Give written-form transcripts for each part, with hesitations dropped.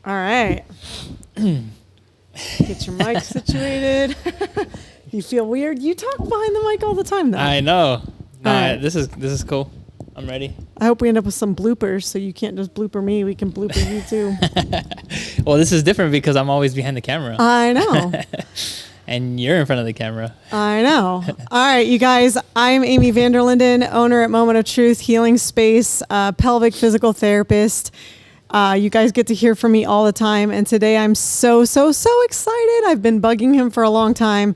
All right. Get your mic situated. You feel weird? You talk behind the mic all the time, though. I know. No, All right. this is cool. I'm ready. I hope we end up with some bloopers, so you can't just blooper me. We can blooper you, too. Well, this is different because I'm always behind the camera. I know. And you're in front of the camera. I know. All right, you guys. I'm Amy Vander, Linden, owner at Moment of Truth Healing Space, pelvic physical therapist. You guys get to hear from me all the time. And today I'm so excited. I've been bugging him for a long time.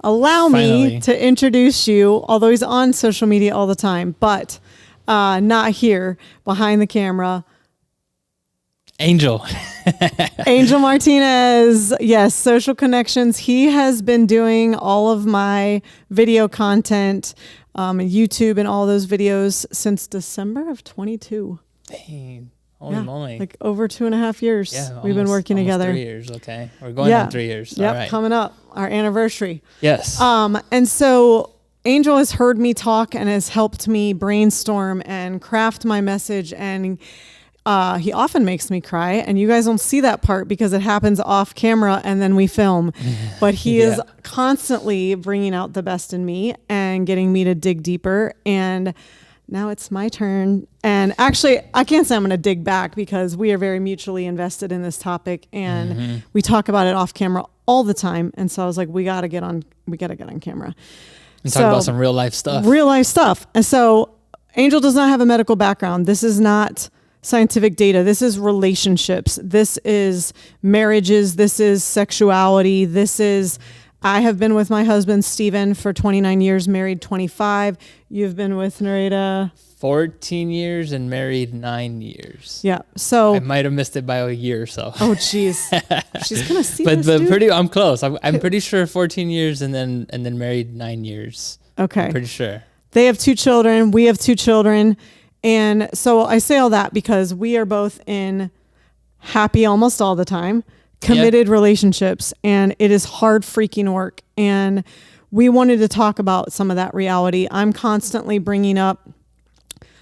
Allow me to introduce you, although he's on social media all the time, but not here behind the camera. Angel. Angel Martinez. Yes, Social Connections. He has been doing all of my video content, YouTube and all those videos since December of 22. Dang. Holy moly. Like over 2.5 years. Yeah, we've been working together. 3 years. Okay. We're going on 3 years. Yep, all right. coming up, our anniversary. Yes. And so Angel has heard me talk and has helped me brainstorm and craft my message. And he often makes me cry. And you guys don't see that part because it happens off camera and then we film. But he is constantly bringing out the best in me and getting me to dig deeper. And now it's my turn. And actually, I can't say I'm going to dig back because we are very mutually invested in this topic. And we talk about it off camera all the time. And so I was like, we got to get on camera. And talk about some real life stuff. Real life stuff. And so Angel does not have a medical background. This is not scientific data. This is relationships. This is marriages. This is sexuality. I have been with my husband, Steven, for 29 years, married 25. You've been with Narita 14 years and married 9 years. Yeah. So I might have missed it by a year or so. Oh, jeez. She's going to see but this, dude. I'm close. I'm pretty sure 14 years and then married 9 years. Okay. I'm pretty sure. They have 2 children. We have 2 children. And so I say all that because we are both in happy almost all the time, committed relationships, and it is hard freaking work. And we wanted to talk about some of that reality. I'm constantly bringing up,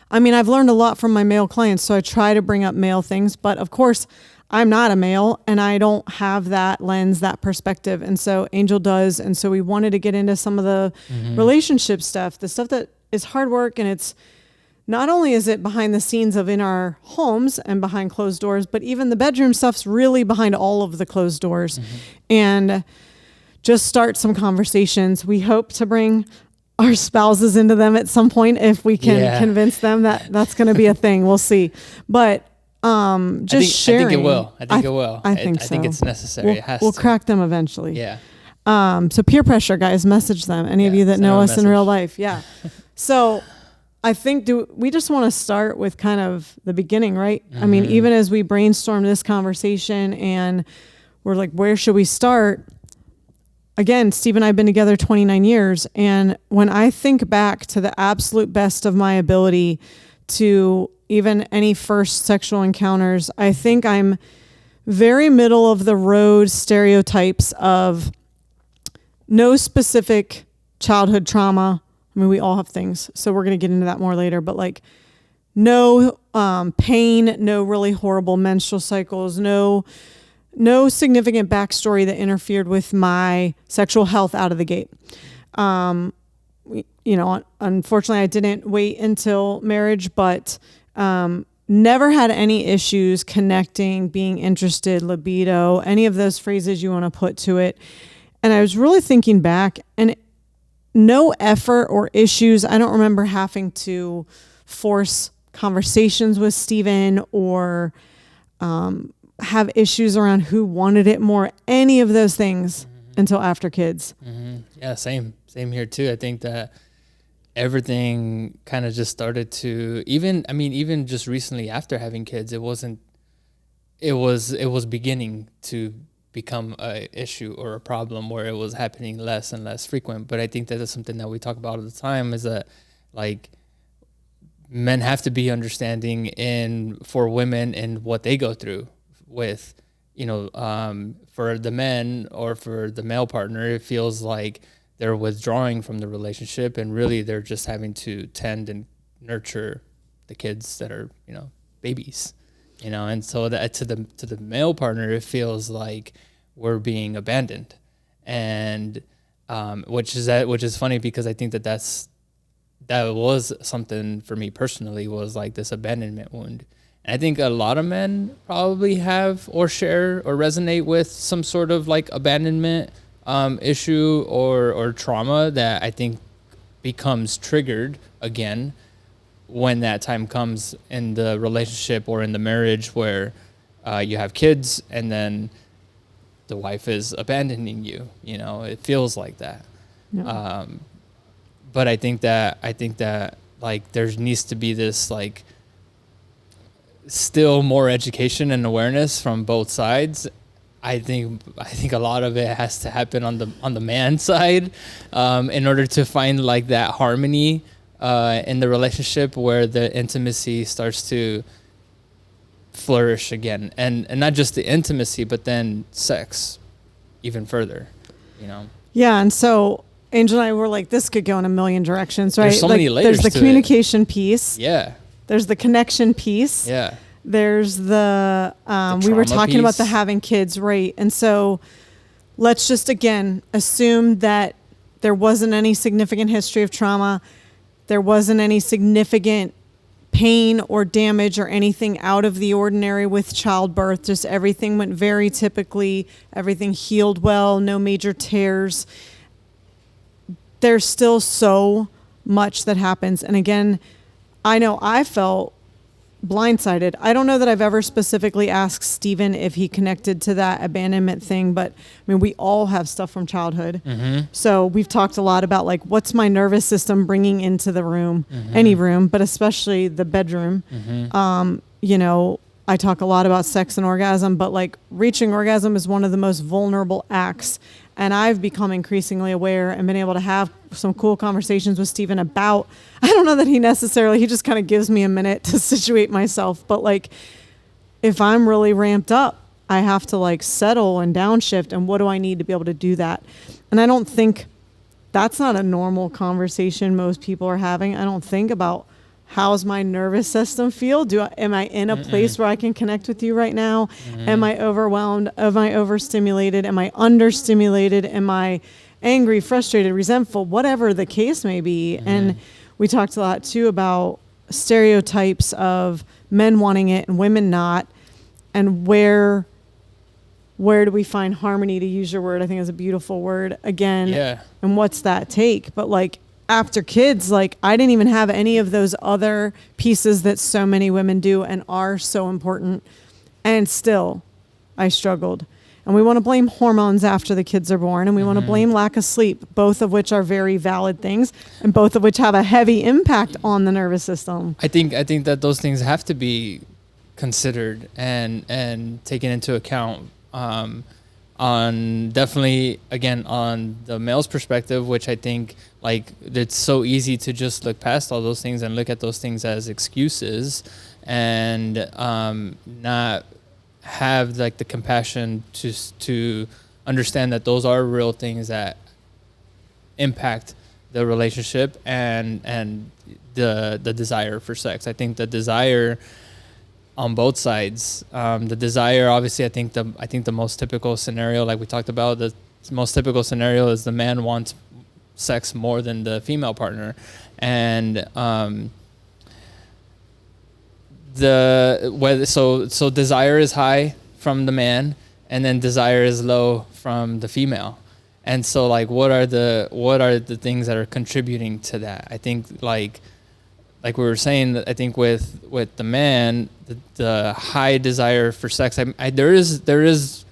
I've learned a lot from my male clients, so I try to bring up male things, but of course I'm not a male and I don't have that lens, that perspective. And so Angel does. And so we wanted to get into some of the relationship stuff, the stuff that is hard work. And it's not only is it behind the scenes of in our homes and behind closed doors, but even the bedroom stuff's really behind all of the closed doors. And just start some conversations. We hope to bring our spouses into them at some point if we can convince them that that's going to be a thing. We'll see. But sharing. I think it will. I think so. I think it's necessary. We'll crack them eventually. Yeah. So peer pressure, guys, message them. Any of you that know us in real life. Yeah. So I think we just want to start with kind of the beginning, right? I mean, even as we brainstorm this conversation and we're like, where should we start? Again, Steve and I have been together 29 years. And when I think back to the absolute best of my ability to even any first sexual encounters, I think I'm very middle of the road stereotypes of no specific childhood trauma. I mean, we all have things, so we're going to get into that more later, but like no pain, no really horrible menstrual cycles, no significant backstory that interfered with my sexual health out of the gate. Unfortunately, I didn't wait until marriage, but never had any issues connecting, being interested, libido, any of those phrases you want to put to it. And I was really thinking back, and no effort or issues. I don't remember having to force conversations with Steven or have issues around who wanted it more, any of those things until after kids. Yeah, same here too. I think that everything kind of just started to even just recently after having kids, it was beginning to become a issue or a problem where it was happening less and less frequent. But I think that is something that we talk about all the time, is that like men have to be understanding for women and what they go through with, for the men or for the male partner, it feels like they're withdrawing from the relationship and really they're just having to tend and nurture the kids that are, babies. you know, and so that to the male partner, it feels like we're being abandoned, and which is funny because I think that was something for me personally, was like this abandonment wound. And I think a lot of men probably have or share or resonate with some sort of like abandonment issue or trauma that I think becomes triggered again when that time comes in the relationship or in the marriage where you have kids and then the wife is abandoning you. You know, it feels like that. Yeah. But I think that like there needs to be this like still more education and awareness from both sides. I think a lot of it has to happen on the man side in order to find like that harmony in the relationship where the intimacy starts to flourish again, and not just the intimacy, but then sex even further, you know? Yeah. And so Angel and I were like, this could go in a million directions, right? There's so many layers. There's the communication piece. Yeah. There's the connection piece. Yeah. There's the we were talking about the having kids, right? And so let's just again assume that there wasn't any significant history of trauma. There wasn't any significant pain or damage or anything out of the ordinary with childbirth. Just everything went very typically. Everything healed well, no major tears. There's still so much that happens. And again, I know I felt blindsided. I don't know that I've ever specifically asked Steven if he connected to that abandonment thing, but I mean, we all have stuff from childhood. Mm-hmm. So we've talked a lot about like, what's my nervous system bringing into the room, any room, but especially the bedroom. Mm-hmm. You know, I talk a lot about sex and orgasm, but like reaching orgasm is one of the most vulnerable acts. And I've become increasingly aware and been able to have some cool conversations with Steven about, I don't know that he just kind of gives me a minute to situate myself. But like, if I'm really ramped up, I have to like settle and downshift. And what do I need to be able to do that? And I don't think that's not a normal conversation most people are having. I don't think about how's my nervous system feel? Am I in a place where I can connect with you right now? Am I overwhelmed? Am I overstimulated? Am I understimulated? Am I angry, frustrated, resentful, whatever the case may be? And we talked a lot too about stereotypes of men wanting it and women not, and where do we find harmony, to use your word? I think is a beautiful word again. Yeah. And what's that take? But like, after kids, like I didn't even have any of those other pieces that so many women do and are so important. And still I struggled. And we want to blame hormones after the kids are born, and we want to blame lack of sleep, both of which are very valid things and both of which have a heavy impact on the nervous system. I think that those things have to be considered and taken into account. On definitely again on the male's perspective, which I think like it's so easy to just look past all those things and look at those things as excuses and not have like the compassion to understand that those are real things that impact the relationship and the desire for sex. I think the desire on both sides, the desire, obviously, I think the most typical scenario, like we talked about, the most typical scenario is the man wants sex more than the female partner, and so desire is high from the man, and then desire is low from the female, and so like what are the things that are contributing to that? I think like we were saying, I think with the man, the high desire for sex, there is,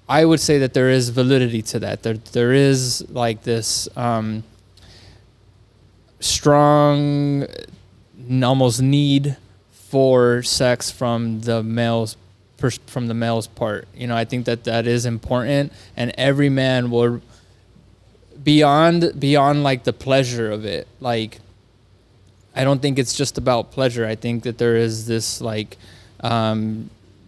I would say that there is validity to that. There is like this strong, almost need for sex from the male's part. You know, I think that is important, and every man will beyond like the pleasure of it, like. I don't think it's just about pleasure. I think that there is this like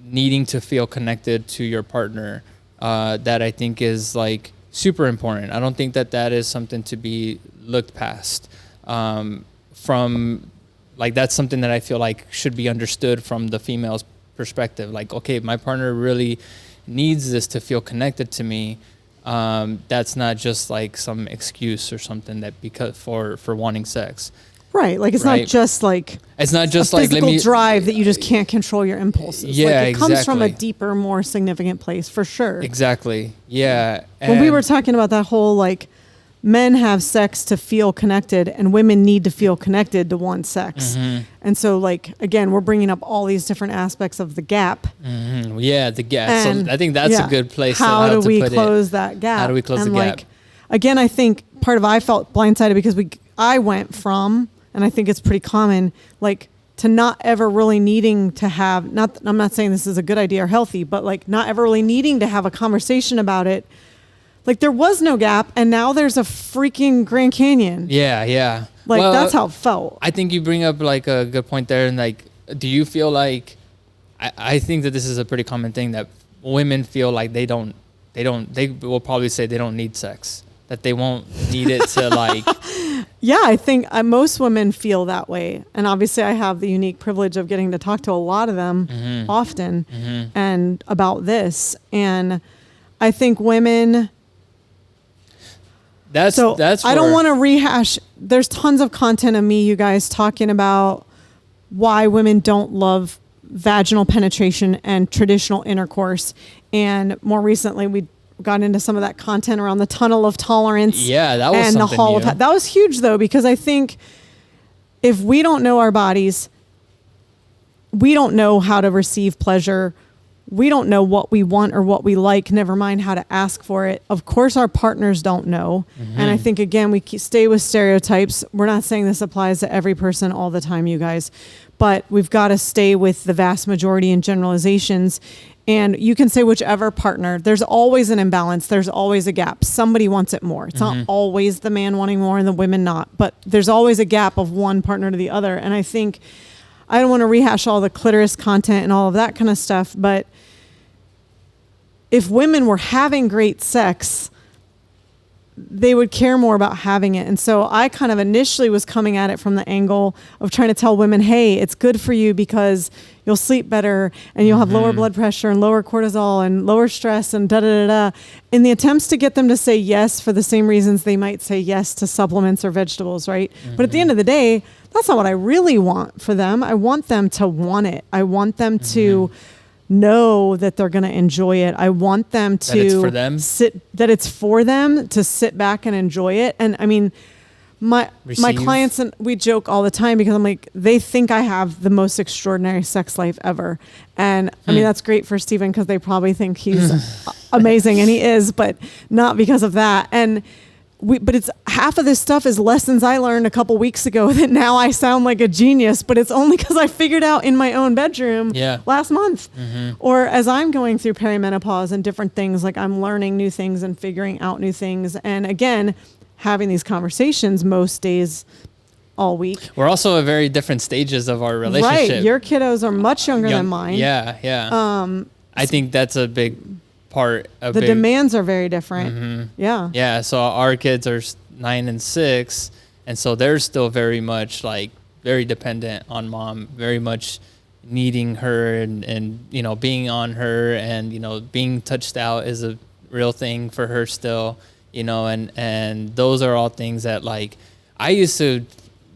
needing to feel connected to your partner that I think is like super important. I don't think that is something to be looked past from like, that's something that I feel like should be understood from the female's perspective. Like, okay, my partner really needs this to feel connected to me. That's not just like some excuse or something that because for wanting sex. Right. Like, it's right? not just like, it's not just a like physical drive that you just can't control your impulses. Yeah, like, it comes from a exactly. deeper, more significant place for sure. Exactly. Yeah. When we were talking about that whole, like, men have sex to feel connected and women need to feel connected to want sex. Mm-hmm. And so, like, again, we're bringing up all these different aspects of the gap. Mm-hmm. Yeah, the gap. And, so I think that's a good place how to do we put close it. that gap? How do we close and the gap? Like, again, I think part of I felt blindsided because I went from, and I think it's pretty common, like, to not ever really needing to have, I'm not saying this is a good idea or healthy, but like not ever really needing to have a conversation about it. Like, there was no gap, and now there's a freaking Grand Canyon. Yeah, yeah. Like, that's how it felt. I think you bring up like a good point there. And like, do you feel like, I think that this is a pretty common thing that women feel like they will probably say they don't need sex, that they won't need it to like. Yeah, I think most women feel that way. And obviously I have the unique privilege of getting to talk to a lot of them Mm-hmm. often Mm-hmm. and about this. And I think women... That's I don't want to rehash. There's tons of content of me, you guys, talking about why women don't love vaginal penetration and traditional intercourse. And more recently, we got into some of that content around the tunnel of tolerance. Yeah, that was and the something hall new. that was huge, though, because I think if we don't know our bodies, we don't know how to receive pleasure. We don't know what we want or what we like, never mind how to ask for it. Of course, our partners don't know. Mm-hmm. And I think, again, we stay with stereotypes. We're not saying this applies to every person all the time, you guys, but we've got to stay with the vast majority in generalizations. And you can say whichever partner, there's always an imbalance. There's always a gap. Somebody wants it more. It's Mm-hmm. not always the man wanting more and the women not, but there's always a gap of one partner to the other. And I think, I don't want to rehash all the clitoris content and all of that kind of stuff, but if women were having great sex, they would care more about having it. And so I kind of initially was coming at it from the angle of trying to tell women, hey, it's good for you because you'll sleep better and you'll have lower blood pressure and lower cortisol and lower stress and da-da-da-da. In the attempts to get them to say yes for the same reasons they might say yes to supplements or vegetables, right? But at the end of the day, that's not what I really want for them. I want them to want it. I want them to know that they're going to enjoy it. I want them to That it's for them? that it's for them to sit back and enjoy it. And I mean, my clients, and we joke all the time because I'm like, they think I have the most extraordinary sex life ever. And I mean, that's great for Steven because they probably think he's amazing, and he is, but not because of that. And but it's half of this stuff is lessons I learned a couple weeks ago that now I sound like a genius, but it's only because I figured out in my own bedroom last month. Or as I'm going through perimenopause and different things, like I'm learning new things and figuring out new things. And again, having these conversations most days all week. We're also at very different stages of our relationship. Right. Your kiddos are much younger than mine. Yeah, yeah. I think that's a big part. The demands are very different. Yeah. Yeah. So our kids are 9 and 6, and so they're still very much like very dependent on mom, very much needing her and you know, being on her, and you know, being touched out is a real thing for her still, you know, and those are all things that like I used to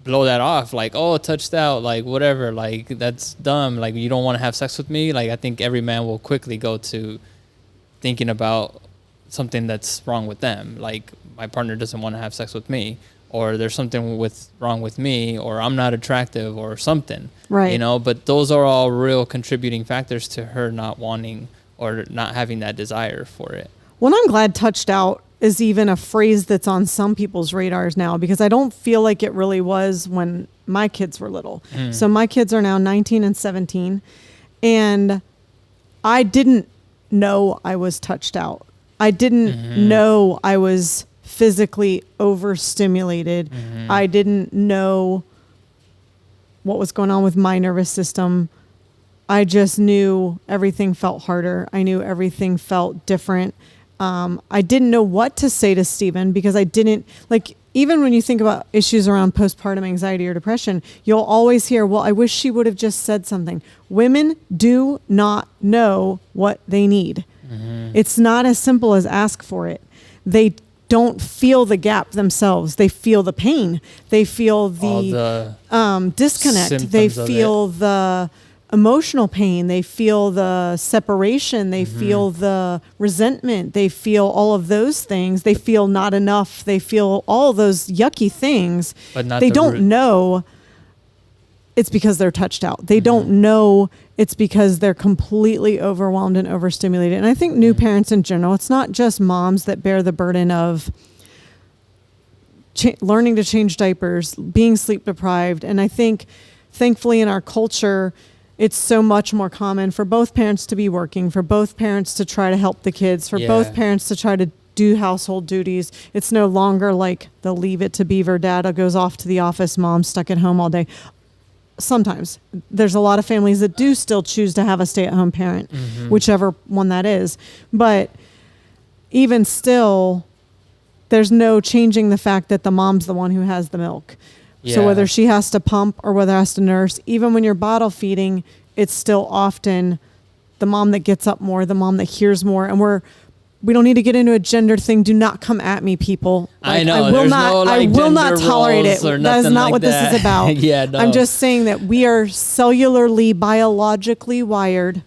blow that off, like, oh, touched out, like whatever, like that's dumb, like you don't want to have sex with me. Like I think every man will quickly go to thinking about something that's wrong with them, like my partner doesn't want to have sex with me, or there's something wrong with me, or I'm not attractive or something, right? You know, but those are all real contributing factors to her not wanting or not having that desire for it. Well, I'm glad touched out is even a phrase that's on some people's radars now, because I don't feel like it really was when my kids were little. So my kids are now 19 and 17, and I didn't know I was touched out. I didn't know I was physically overstimulated. I didn't know what was going on with my nervous system. I just knew everything felt harder. I knew everything felt different. I didn't know what to say to Steven because I didn't, like, even when you think about issues around postpartum anxiety or depression, you'll always hear, well, I wish she would have just said something. Women do not know what they need. It's not as simple as ask for it. They don't feel the gap themselves. They feel the pain. They feel the disconnect. They feel the emotional pain. They feel the separation. They feel the resentment. They feel all of those things. They feel not enough. They feel all those yucky things. But not they don't know it's because they're touched out. They don't know it's because they're completely overwhelmed and overstimulated. And I think new parents in general, it's not just moms that bear the burden of learning to change diapers, being sleep deprived. And I think, thankfully, in our culture, it's so much more common for both parents to be working, for both parents to try to help the kids, for both parents to try to do household duties. It's no longer like the leave it to beaver, dad goes off to the office, mom's stuck at home all day. Sometimes there's a lot of families that do still choose to have a stay-at-home parent, whichever one that is. But even still, there's no changing the fact that the mom's the one who has the milk. So whether she has to pump or whether has to nurse, even when you're bottle feeding, it's still often the mom that gets up more, the mom that hears more. And we don't need to get into a gender thing. Do not come at me, people. Like, I know. I will not tolerate it. That is not what this is about. No. I'm just saying that we are cellularly, biologically wired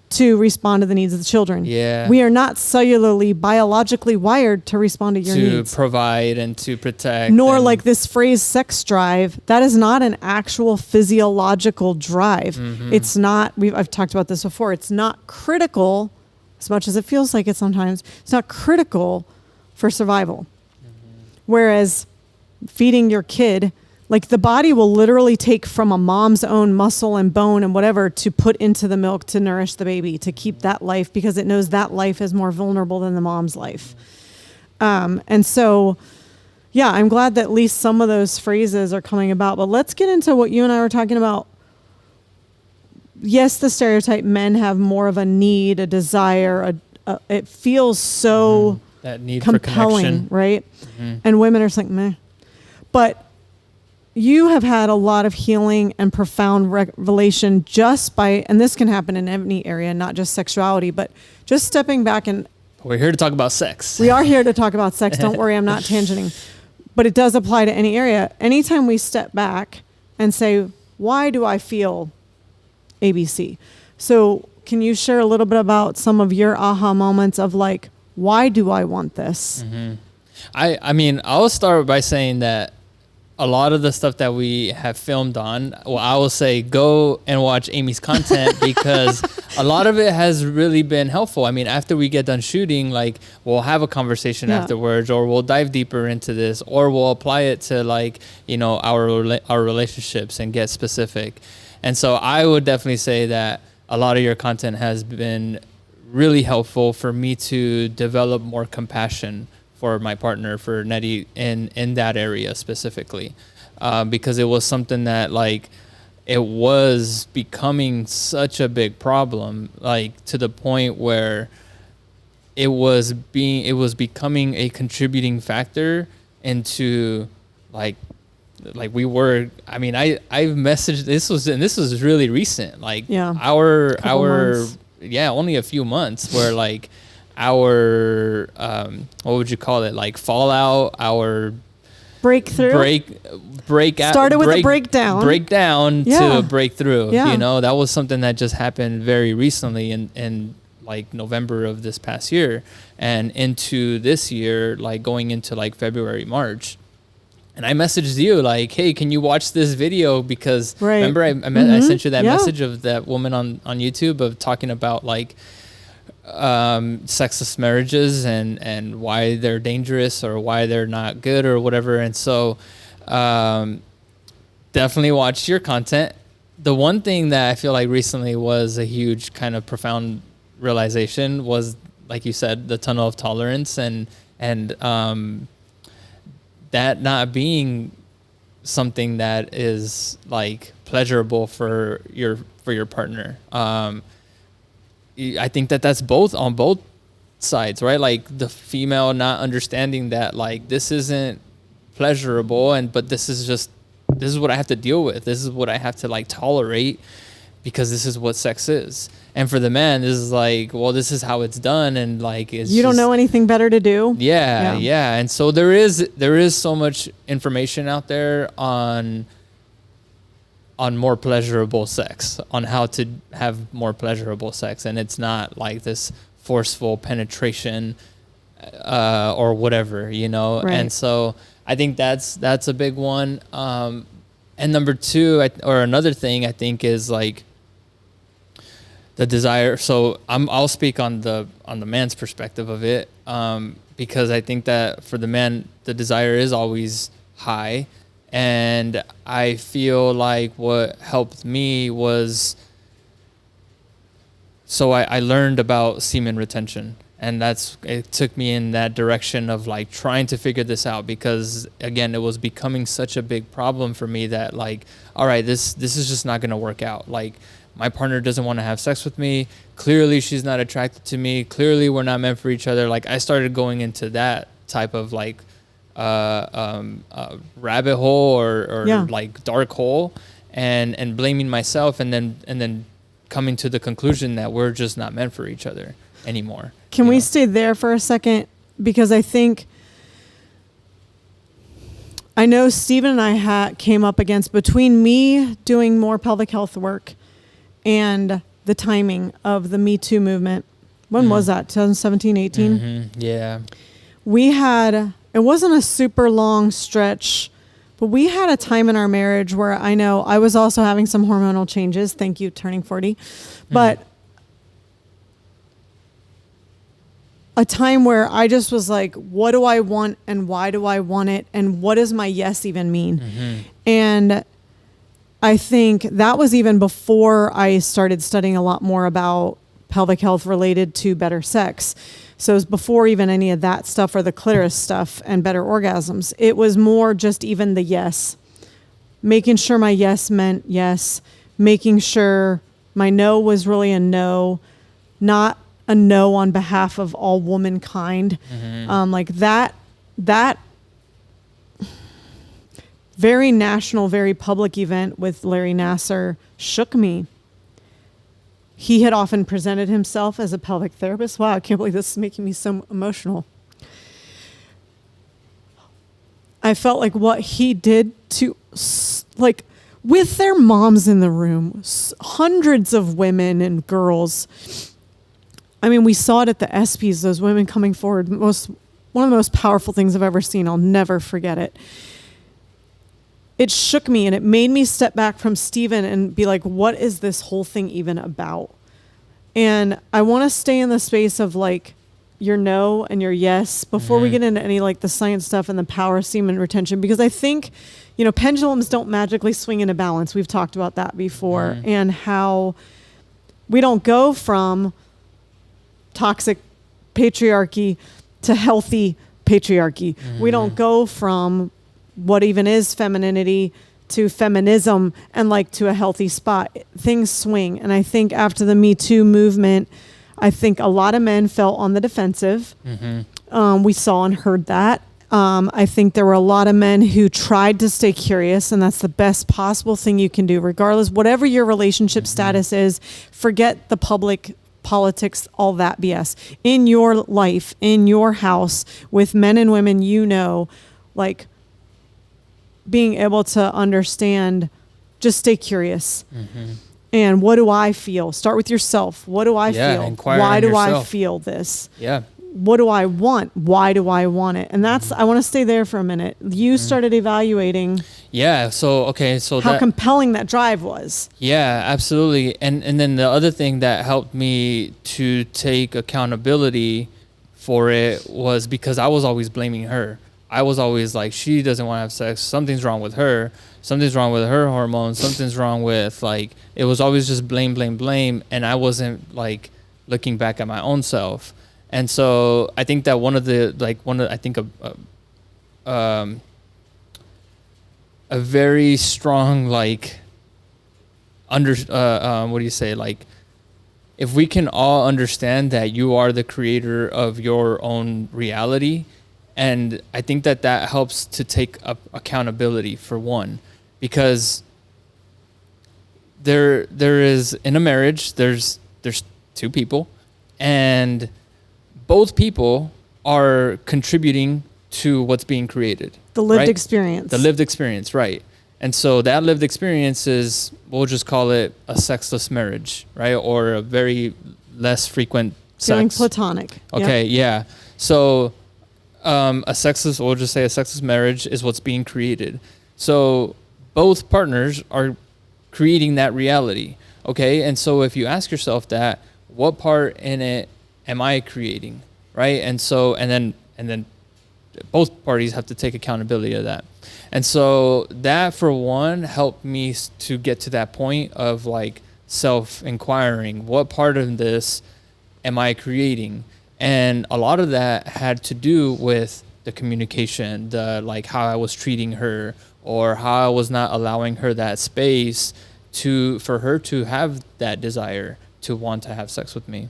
to respond to the needs of the children. Yeah. We are not cellularly, biologically wired to respond to your needs. To provide and to protect. Nor like this phrase sex drive. That is not an actual physiological drive. It's not, I've talked about this before. It's not critical, as much as it feels like it sometimes. It's not critical for survival. Whereas feeding your kid, like the body will literally take from a mom's own muscle and bone and whatever to put into the milk to nourish the baby, to keep that life, because it knows that life is more vulnerable than the mom's life. And so, yeah, I'm glad that at least some of those phrases are coming about. But let's get into what you and I were talking about. Yes, the stereotype, men have more of a need, a desire, it feels so that need compelling, for right? And women are just like, meh. But you have had a lot of healing and profound revelation just by, and this can happen in any area, not just sexuality, but just stepping back and... We're here to talk about sex. We are here to talk about sex. Don't worry, I'm not tangenting. But it does apply to any area. Anytime we step back and say, why do I feel ABC? So can you share a little bit about some of your aha moments of like, why do I want this? I mean, I'll start by saying that a lot of the stuff that we have filmed on, well, I will say go and watch Amy's content because a lot of it has really been helpful. I mean, after we get done shooting, like we'll have a conversation afterwards, or we'll dive deeper into this, or we'll apply it to like, you know, our relationships and get specific. And so I would definitely say that a lot of your content has been really helpful for me to develop more compassion for my partner, for Nettie, in that area specifically, because it was something that like it was becoming such a big problem, like to the point where it was becoming a contributing factor into like we were. I mean, I've messaged this was really recent, like our only a few months where like. Our what would you call it, like fallout, our breakthrough, started with a breakdown to a breakthrough. You know, that was something that just happened very recently in like November of this past year and into this year, like going into like February, March. And I messaged you like, hey, can you watch this video? Because remember I sent you that message of that woman on YouTube of talking about like sexless marriages and why they're dangerous or why they're not good or whatever. And so definitely watch your content. The one thing that I feel like recently was a huge kind of profound realization was, like you said, the tunnel of tolerance and that not being something that is like pleasurable for your partner. I think that's on both sides, right? Like the female not understanding that like this isn't pleasurable, but this is what I have to deal with. This is what I have to like tolerate, because this is what sex is. And for the man, this is like, well, this is how it's done, and like you don't know anything better to do. Yeah. And so there is so much information out there on more pleasurable sex, on how to have more pleasurable sex, and it's not like this forceful penetration or whatever, you know. Right. And so I think that's a big one. And number two, or another thing I think, is like the desire. So I'll speak on the man's perspective of it, because I think that for the man, the desire is always high, and I feel like what helped me was, so I learned about semen retention, and it took me in that direction of like trying to figure this out, because again, it was becoming such a big problem for me that like, all right, this is just not going to work out. Like, my partner doesn't want to have sex with me. Clearly she's not attracted to me. Clearly we're not meant for each other. Like, I started going into that type of like rabbit hole or like dark hole, and blaming myself, and then coming to the conclusion that we're just not meant for each other anymore. Can we stay there for a second? Because I know Stephen and I came up against, between me doing more pelvic health work and the timing of the Me Too movement. When was that? 2017, 18? Mm-hmm. Yeah. It wasn't a super long stretch, but we had a time in our marriage where I know I was also having some hormonal changes. Thank you, turning 40. But a time where I just was like, what do I want and why do I want it? And what does my yes even mean? Mm-hmm. And I think that was even before I started studying a lot more about pelvic health related to better sex. So it was before even any of that stuff, or the clitoris stuff and better orgasms. It was more just even the yes, making sure my yes meant yes, making sure my no was really a no, not a no on behalf of all womankind. Mm-hmm. Like that very national, very public event with Larry Nassar shook me. He had often presented himself as a pelvic therapist. Wow, I can't believe this is making me so emotional. I felt like what he did to, like, with their moms in the room, hundreds of women and girls. I mean, we saw it at the ESPYs, those women coming forward. One of the most powerful things I've ever seen. I'll never forget it. It shook me, and it made me step back from Stephen and be like, what is this whole thing even about? And I want to stay in the space of like your no and your yes before we get into any like the science stuff and the power of semen retention, because I think, pendulums don't magically swing into balance. We've talked about that before, and how we don't go from toxic patriarchy to healthy patriarchy. We don't go from what even is femininity to feminism and like to a healthy spot. Things swing. And I think after the Me Too movement, I think a lot of men felt on the defensive. We saw and heard that. I think there were a lot of men who tried to stay curious, and that's the best possible thing you can do, regardless, whatever your relationship status is. Forget the public politics, all that BS. In your life, in your house, with men and women, like, being able to understand, just stay curious. And what do I feel? Start with yourself. What do I feel? Why do I feel this? Yeah. What do I want? Why do I want it? And that's, I want to stay there for a minute. You started evaluating. Yeah. So how compelling that drive was. Yeah, absolutely. And then the other thing that helped me to take accountability for it was because I was always blaming her. I was always like, she doesn't want to have sex. Something's wrong with her. Something's wrong with her hormones. Something's wrong with, like, it was always just blame. And I wasn't like looking back at my own self. And so I think that a very strong, like, like, if we can all understand that you are the creator of your own reality, And I think that helps to take up accountability for one, because there is, in a marriage, there's two people, and both people are contributing to what's being created. The lived right? experience. The lived experience, right. And so that lived experience is, we'll just call it a sexless marriage, right? Or a very less frequent Feeling sex. platonic. Okay, yeah. So we'll just say a sexless marriage is what's being created. So both partners are creating that reality, okay? And so if you ask yourself that, what part in it am I creating, right? And so, and then both parties have to take accountability of that. And so that, for one, helped me to get to that point of like self-inquiring. What part of this am I creating? And a lot of that had to do with the communication, the like how I was treating her, or how I was not allowing her that space for her to have that desire to want to have sex with me.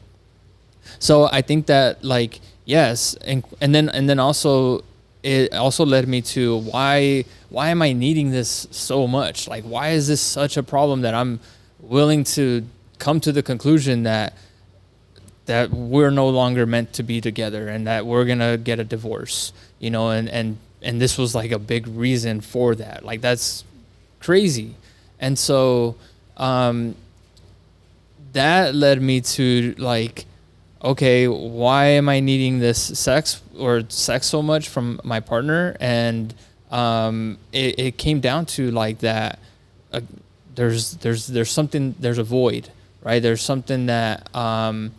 So I think that, like, yes, and then also it also led me to why am I needing this so much? Like, why is this such a problem that I'm willing to come to the conclusion that we're no longer meant to be together and that we're gonna get a divorce, you know? And this was like a big reason for that. Like, that's crazy. And so that led me to like, okay, why am I needing this sex so much from my partner? And it came down to like that. There's something. There's a void, right? There's something that I'm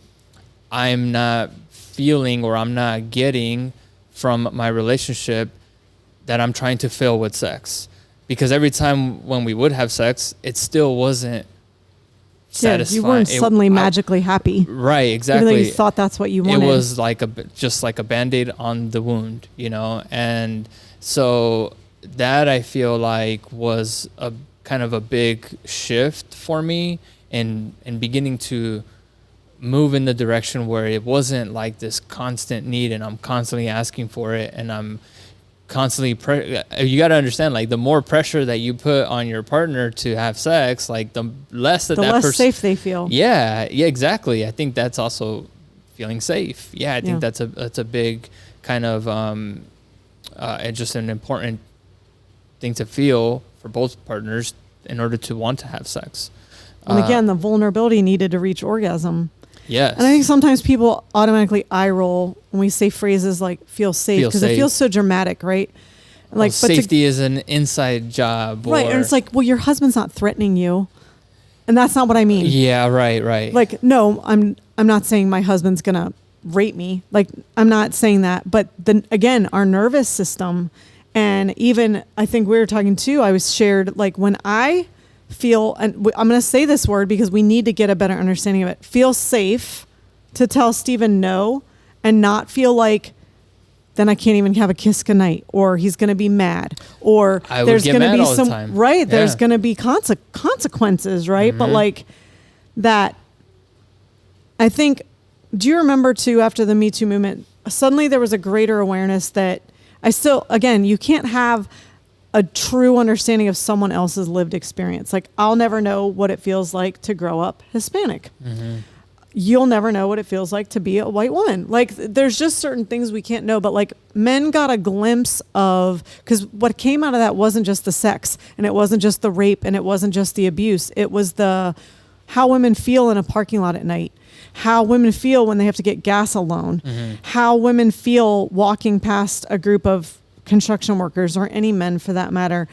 not feeling or I'm not getting from my relationship that I'm trying to fill with sex. Because every time when we would have sex, it still wasn't satisfying. You weren't suddenly magically happy. Right, exactly. Even though you thought that's what you wanted. It was like just like a Band-Aid on the wound, you know? And so that, I feel like, was a kind of a big shift for me in beginning to move in the direction where it wasn't like this constant need and I'm constantly asking for it and I'm constantly you got to understand, like, the more pressure that you put on your partner to have sex, like the less less safe they feel. Yeah, exactly. I think that's also feeling safe. Yeah, I think that's a big kind of just an important thing to feel for both partners in order to want to have sex. And again, the vulnerability needed to reach orgasm. Yes. And I think sometimes people automatically eye roll when we say phrases like feel safe, because it feels so dramatic, right? Like, safety is an inside job. Right. And it's like, well, your husband's not threatening you. And that's not what I mean. Yeah, right. Like, no, I'm not saying my husband's going to rape me. Like, I'm not saying that. But then again, our nervous system, and even I think we were talking too, I was shared, like, when I feel, and I'm going to say this word because we need to get a better understanding of it, feel safe to tell Steven no and not feel like then I can't even have a kiss goodnight, or he's going to be mad, or there's going to be some, right? Yeah. There's going to be consequences, right? Mm-hmm. But like that, I think, do you remember too, after the Me Too movement, suddenly there was a greater awareness that again, you can't have a true understanding of someone else's lived experience. Like, I'll never know what it feels like to grow up Hispanic. Mm-hmm. You'll never know what it feels like to be a white woman. Like, there's just certain things we can't know, but like, men got a glimpse of, because what came out of that wasn't just the sex, and it wasn't just the rape, and it wasn't just the abuse. It was how women feel in a parking lot at night, how women feel when they have to get gas alone, mm-hmm. how women feel walking past a group of construction workers, or any men for that matter.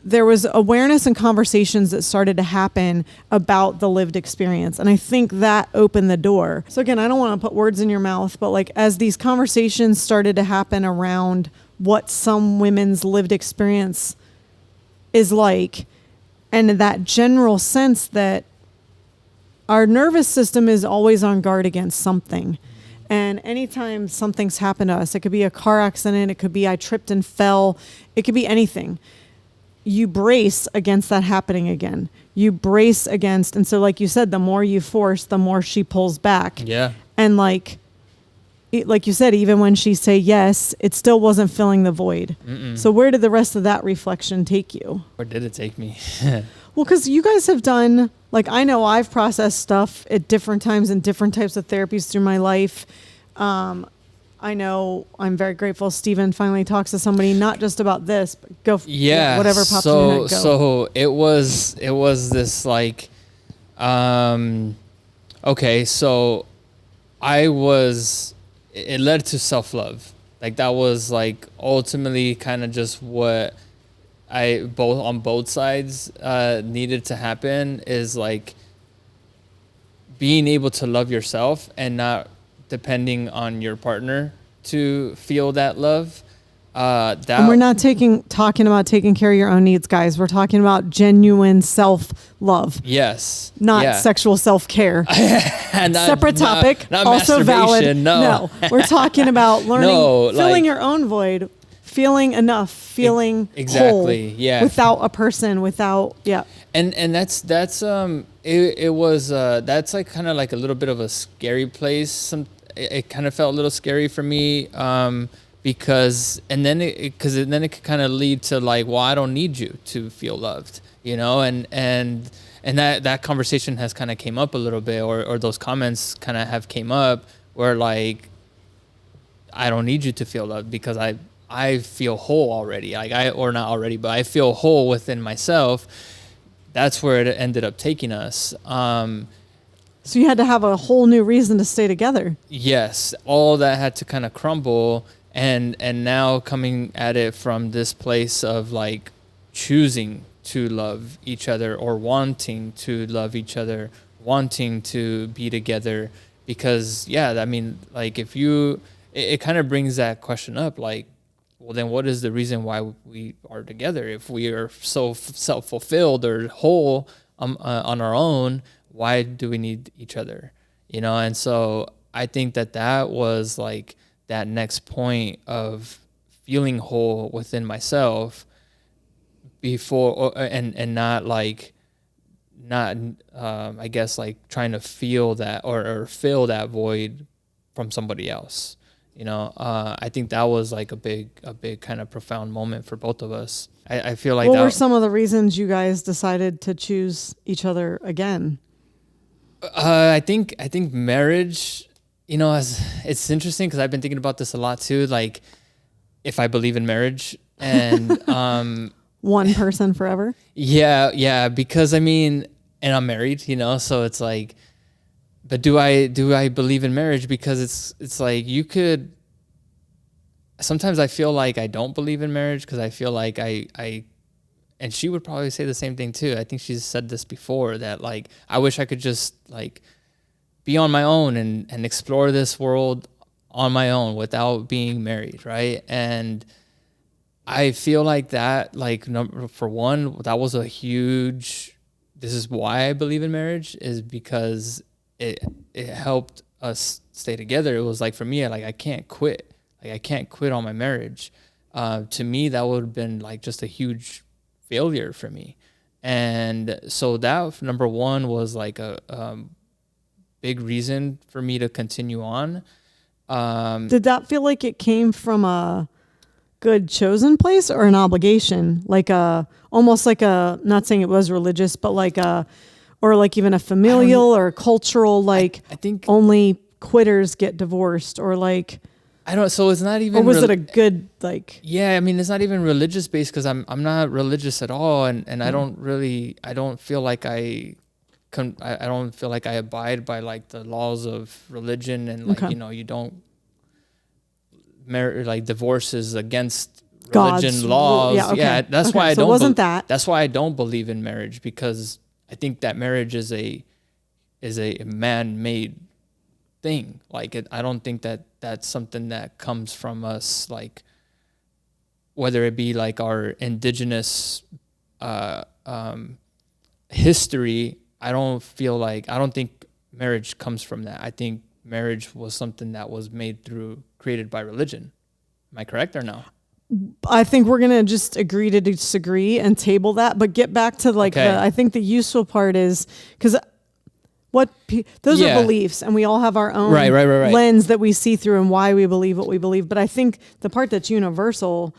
There was awareness and conversations that started to happen about the lived experience. And I think that opened the door. So again, I don't want to put words in your mouth, but like, as these conversations started to happen around what some women's lived experience is like, and that general sense that our nervous system is always on guard against something. And anytime something's happened to us, it could be a car accident, it could be I tripped and fell, it could be anything. You brace against that happening again. You brace against, and so like you said, the more you force, the more she pulls back. Yeah. And like, like you said, even when she say yes, it still wasn't filling the void. So where did the rest of that reflection take you? Where did it take me? Well, because you guys have done, like, I know I've processed stuff at different times in different types of therapies through my life. I know I'm very grateful Stephen finally talks to somebody, not just about this, but whatever pops in your head, go. So it was this like, okay, so it led to self-love. Like that was like ultimately kind of just what on both sides needed to happen, is like being able to love yourself and not depending on your partner to feel that love. And we're not talking about taking care of your own needs, guys. We're talking about genuine self-love. Yes. Not sexual self-care. Separate topic. Not also valid. No. We're talking about learning, filling your own void, feeling enough, feeling exactly. whole, Yeah. without a person, And that's it was that's like kind of like a little bit of a scary place. It kind of felt a little scary for me. Because then it could kind of lead to like, well, I don't need you to feel loved, you know, and that conversation has kind of came up a little bit, or those comments kind of have came up where like, I don't need you to feel loved because I feel whole already, or not already, but I feel whole within myself. That's where it ended up taking us. So you had to have a whole new reason to stay together. Yes, all that had to kind of crumble. And now coming at it from this place of like choosing to love each other, or wanting to love each other, wanting to be together, because I mean, like it kind of brings that question up, like, well, then what is the reason why we are together? If we are so self-fulfilled or whole on our own, why do we need each other? You know? And so I think that was like that next point of feeling whole within myself before, and not I guess like trying to feel that or fill that void from somebody else. You know, I think that was like a big kind of profound moment for both of us. I feel like what were some of the reasons you guys decided to choose each other again? I think marriage, you know, it's interesting because I've been thinking about this a lot too. Like, if I believe in marriage and one person forever. Yeah, because I mean, and I'm married, you know, so it's like, but do I believe in marriage? Because it's like you could. Sometimes I feel like I don't believe in marriage because I feel like I, and she would probably say the same thing too. I think she's said this before, that like I wish I could just like be on my own and explore this world on my own without being married, right? And I feel like that, like, for one, that was a huge, this is why I believe in marriage, is because it helped us stay together. It was like, for me, like, I can't quit. Like, I can't quit on my marriage. To me, that would have been like just a huge failure for me. And so that, number one, was like a big reason for me to continue on. Did that feel like it came from a good chosen place or an obligation? Like almost like not saying it was religious, but like or like even a familial or cultural, like I think only quitters get divorced, or like, I don't, so it's not even, or was it a good, like, yeah, I mean, it's not even religious based, because I'm not religious at all. And I don't feel like I don't feel like I abide by like the laws of religion, and like, you know, you don't marry, like, divorce is against religion God's laws. Yeah, okay. Yeah, that's why I so don't. Wasn't that? That's why I don't believe in marriage, because I think that marriage is a man-made thing. Like, I don't think that that's something that comes from us, like, whether it be like our indigenous history. I don't think marriage comes from that. I think marriage was something that was created by religion. Am I correct or no? I think we're going to just agree to disagree and table that, but get back to like, okay. I think the useful part is, because those Yeah. are beliefs, and we all have our own Right. lens that we see through and why we believe what we believe. But I think the part that's universal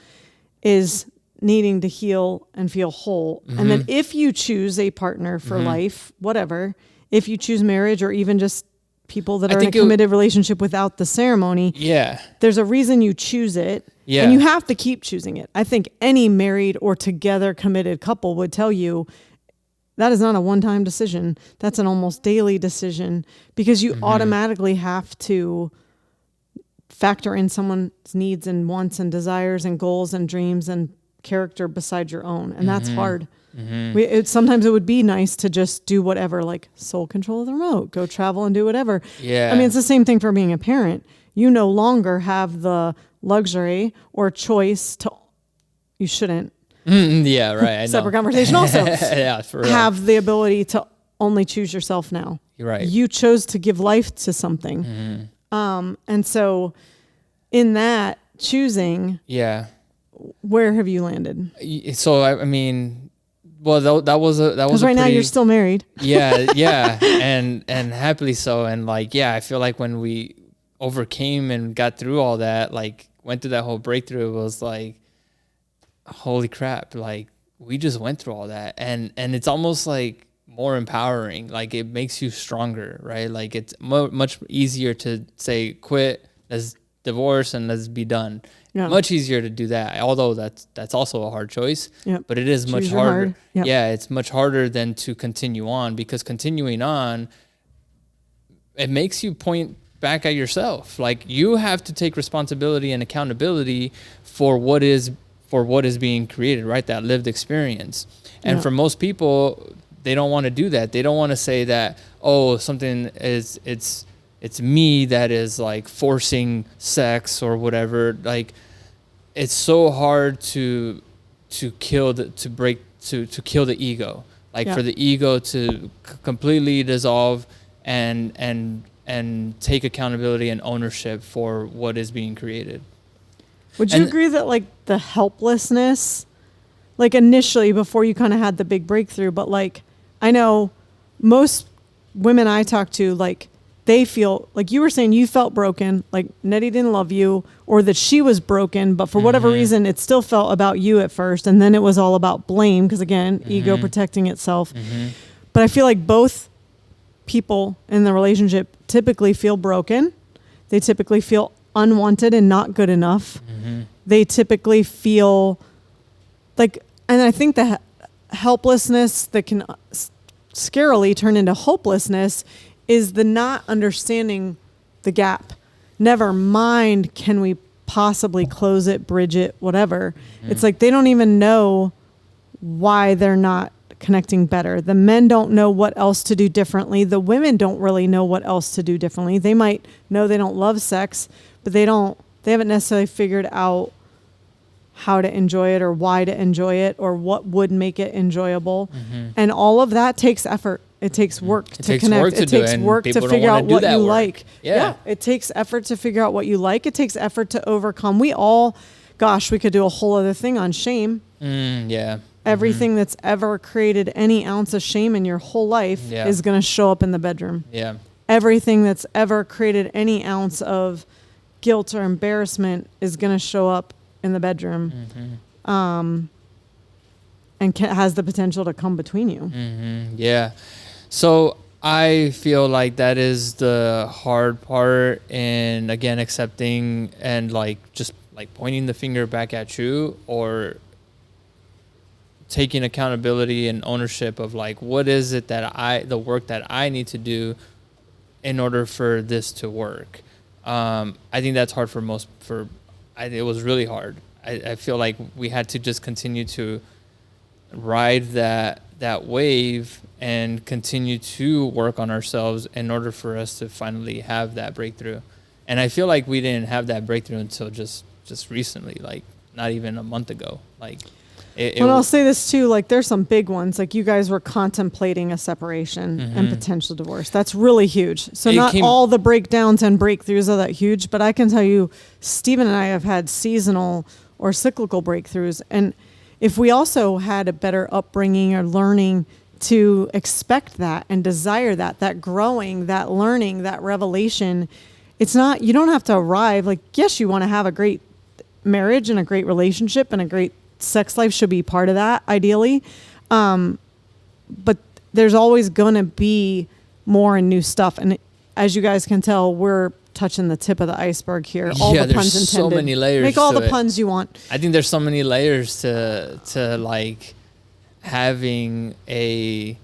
is needing to heal and feel whole. And then if you choose a partner for life, whatever, if you choose marriage or even just people that are in a committed relationship without the ceremony, there's a reason you choose it. Yeah. And you have to keep choosing it. I think any married or together committed couple would tell you that is not a one-time decision. That's an almost daily decision, because you automatically have to factor in someone's needs and wants and desires and goals and dreams and character beside your own. And that's hard. Sometimes it would be nice to just do whatever, like sole control of the remote, go travel and do whatever. Yeah. I mean, it's the same thing for being a parent. You no longer have the luxury or choice to, you shouldn't. Yeah, right. I know. Separate conversation also. Yeah, for real. Have the ability to only choose yourself now. You're right. You chose to give life to something. And so in that choosing, where have you landed? So, I mean, well, that was because right now you're still married. Yeah. and happily so. And like, I feel like when we overcame and got through all that, like went through that whole breakthrough, it was like, holy crap, like we just went through all that, and it's almost like more empowering. Like it makes you stronger, right? Like it's much easier to say quit, let's divorce, and let's be done. Much easier to do that, although that's also a hard choice. But it is much harder. It's much harder than to continue on, because continuing on, it makes you point back at yourself. Like you have to take responsibility and accountability for what is being created, right? That lived experience. And for most people, they don't want to do that. They don't want to say that, oh, something it's me that is like forcing sex or whatever. Like it's so hard to kill the ego. Like for the ego to completely dissolve and take accountability and ownership for what is being created. Would you agree that like the helplessness, like initially before you kind of had the big breakthrough, but like I know most women I talk to, like they feel like you were saying you felt broken, like Nettie didn't love you, or that she was broken, but for whatever reason, it still felt about you at first. And then it was all about blame, because again, ego protecting itself. But I feel like both people in the relationship typically feel broken. They typically feel unwanted and not good enough. They typically feel like, and I think the helplessness that can scarily turn into hopelessness is the not understanding the gap. Never mind, can we possibly close it, bridge it, whatever. It's like they don't even know why they're not connecting better. The men don't know what else to do differently. The women don't really know what else to do differently. They might know they don't love sex, but they haven't necessarily figured out how to enjoy it or why to enjoy it or what would make it enjoyable. And all of that takes effort. It takes work to connect. It takes work to figure out what you like. It takes effort to figure out what you like. It takes effort to overcome. We could do a whole other thing on shame. Everything that's ever created any ounce of shame in your whole life is going to show up in the bedroom. Everything that's ever created any ounce of guilt or embarrassment is going to show up in the bedroom, and has the potential to come between you. So I feel like that is the hard part in, again, accepting and like just like pointing the finger back at you, or taking accountability and ownership of like, what is it that the work that I need to do in order for this to work. I think that's hard for it was really hard. I feel like we had to just continue to ride that wave and continue to work on ourselves in order for us to finally have that breakthrough. And I feel like we didn't have that breakthrough until just recently, like not even a month ago. Like I'll say this too, like there's some big ones, like you guys were contemplating a separation and potential divorce. That's really huge. So not all the breakdowns and breakthroughs are that huge, but I can tell you, Stephen and I have had seasonal or cyclical breakthroughs. And if we also had a better upbringing or learning to expect that and desire that growing, that learning, that revelation. It's not, you don't have to arrive. Like, yes, you want to have a great marriage and a great relationship, and a great sex life should be part of that, ideally. But there's always going to be more and new stuff. And as you guys can tell, we're touching the tip of the iceberg here. All the puns intended. So many layers. Make all the puns you want. I think there's so many layers to like having a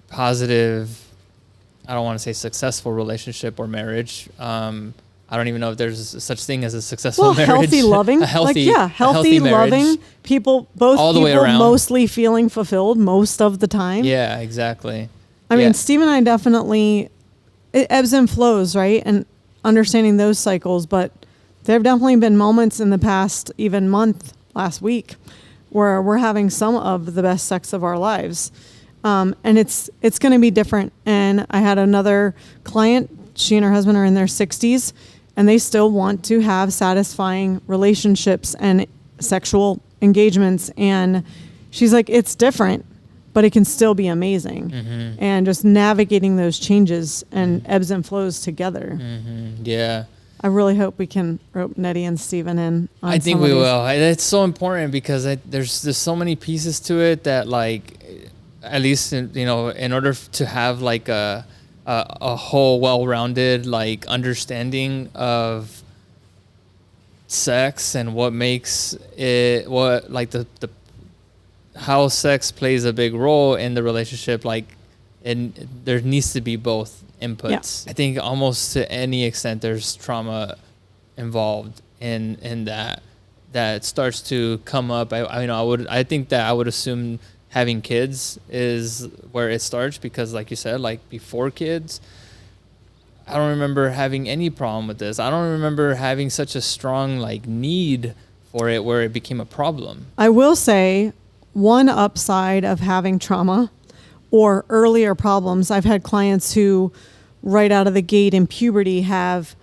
positive, I don't want to say successful relationship or marriage. I don't even know if there's such thing as a successful marriage. Healthy, loving. Healthy, loving. People, both all the way around. Mostly feeling fulfilled most of the time. Yeah, exactly. I mean, Steve and I definitely, it ebbs and flows, right? And understanding those cycles, but there have definitely been moments in the past, even month, last week, where we're having some of the best sex of our lives. And it's going to be different. And I had another client, she and her husband are in their 60s, and they still want to have satisfying relationships and sexual engagements. And she's like, it's different, but it can still be amazing. Mm-hmm. And just navigating those changes and ebbs and flows together. Mm-hmm. Yeah. I really hope we can rope Nettie and Steven in. I think we will. It's so important because there's so many pieces to it that, like, at least in order to have like a whole well-rounded like understanding of sex and what makes it, what like the how sex plays a big role in the relationship, like, and there needs to be both inputs. Yeah. I think almost to any extent there's trauma involved in that starts to come up. I think that I would assume having kids is where it starts, because like you said, like before kids, I don't remember having any problem with this. I don't remember having such a strong like need for it where it became a problem. I will say one upside of having trauma or earlier problems, I've had clients who right out of the gate in puberty have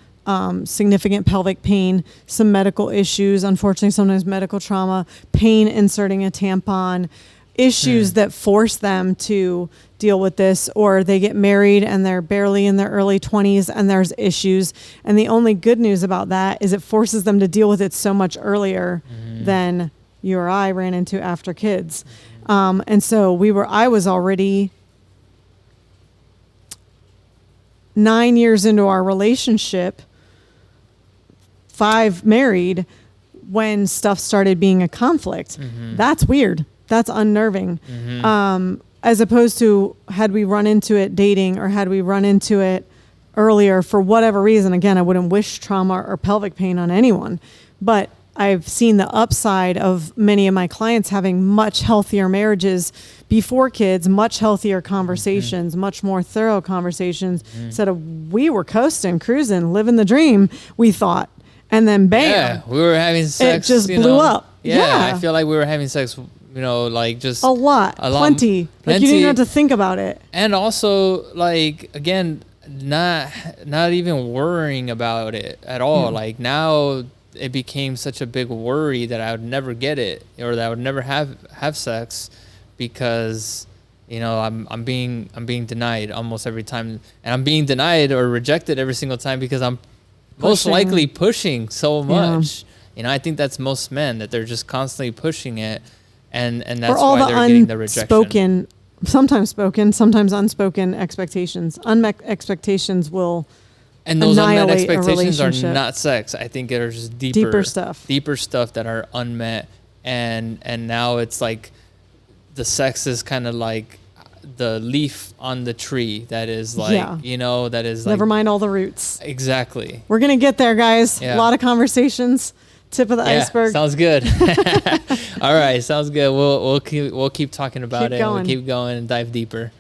significant pelvic pain, some medical issues, unfortunately sometimes medical trauma, pain inserting a tampon, issues that force them to deal with this, or they get married and they're barely in their early 20s and there's issues. And the only good news about that is it forces them to deal with it so much earlier than you or I ran into after kids. And so I was already 9 years into our relationship, 5 married, when stuff started being a conflict. That's weird. That's unnerving. As opposed to had we run into it dating, or had we run into it earlier for whatever reason. Again, I wouldn't wish trauma or pelvic pain on anyone, but I've seen the upside of many of my clients having much healthier marriages before kids, much healthier conversations, much more thorough conversations. Instead of we were coasting, cruising, living the dream, we thought. And then bam. Yeah, we were having sex. It just blew up. Yeah, I feel like we were having sex, like just a lot. Plenty. Like you didn't even have to think about it. And also, like, again, not even worrying about it at all. Like now it became such a big worry that I would never get it, or that I would never have sex, because I'm being denied almost every time, and I'm being denied or rejected every single time because I'm most likely pushing so much. I think that's most men, that they're just constantly pushing it, and that's why they're getting the rejection. Sometimes spoken, sometimes unspoken expectations. Unmet expectations will and those unmet annihilate expectations are not sex. I think they're just deeper stuff that are unmet, and now it's like the sex is kind of like the leaf on the tree that is like, that is like, never mind all the roots. Exactly. We're going to get there, guys. A lot of conversations. Tip of the iceberg. Sounds good. All right. Sounds good. We'll keep talking about it. Going. We'll keep going and dive deeper.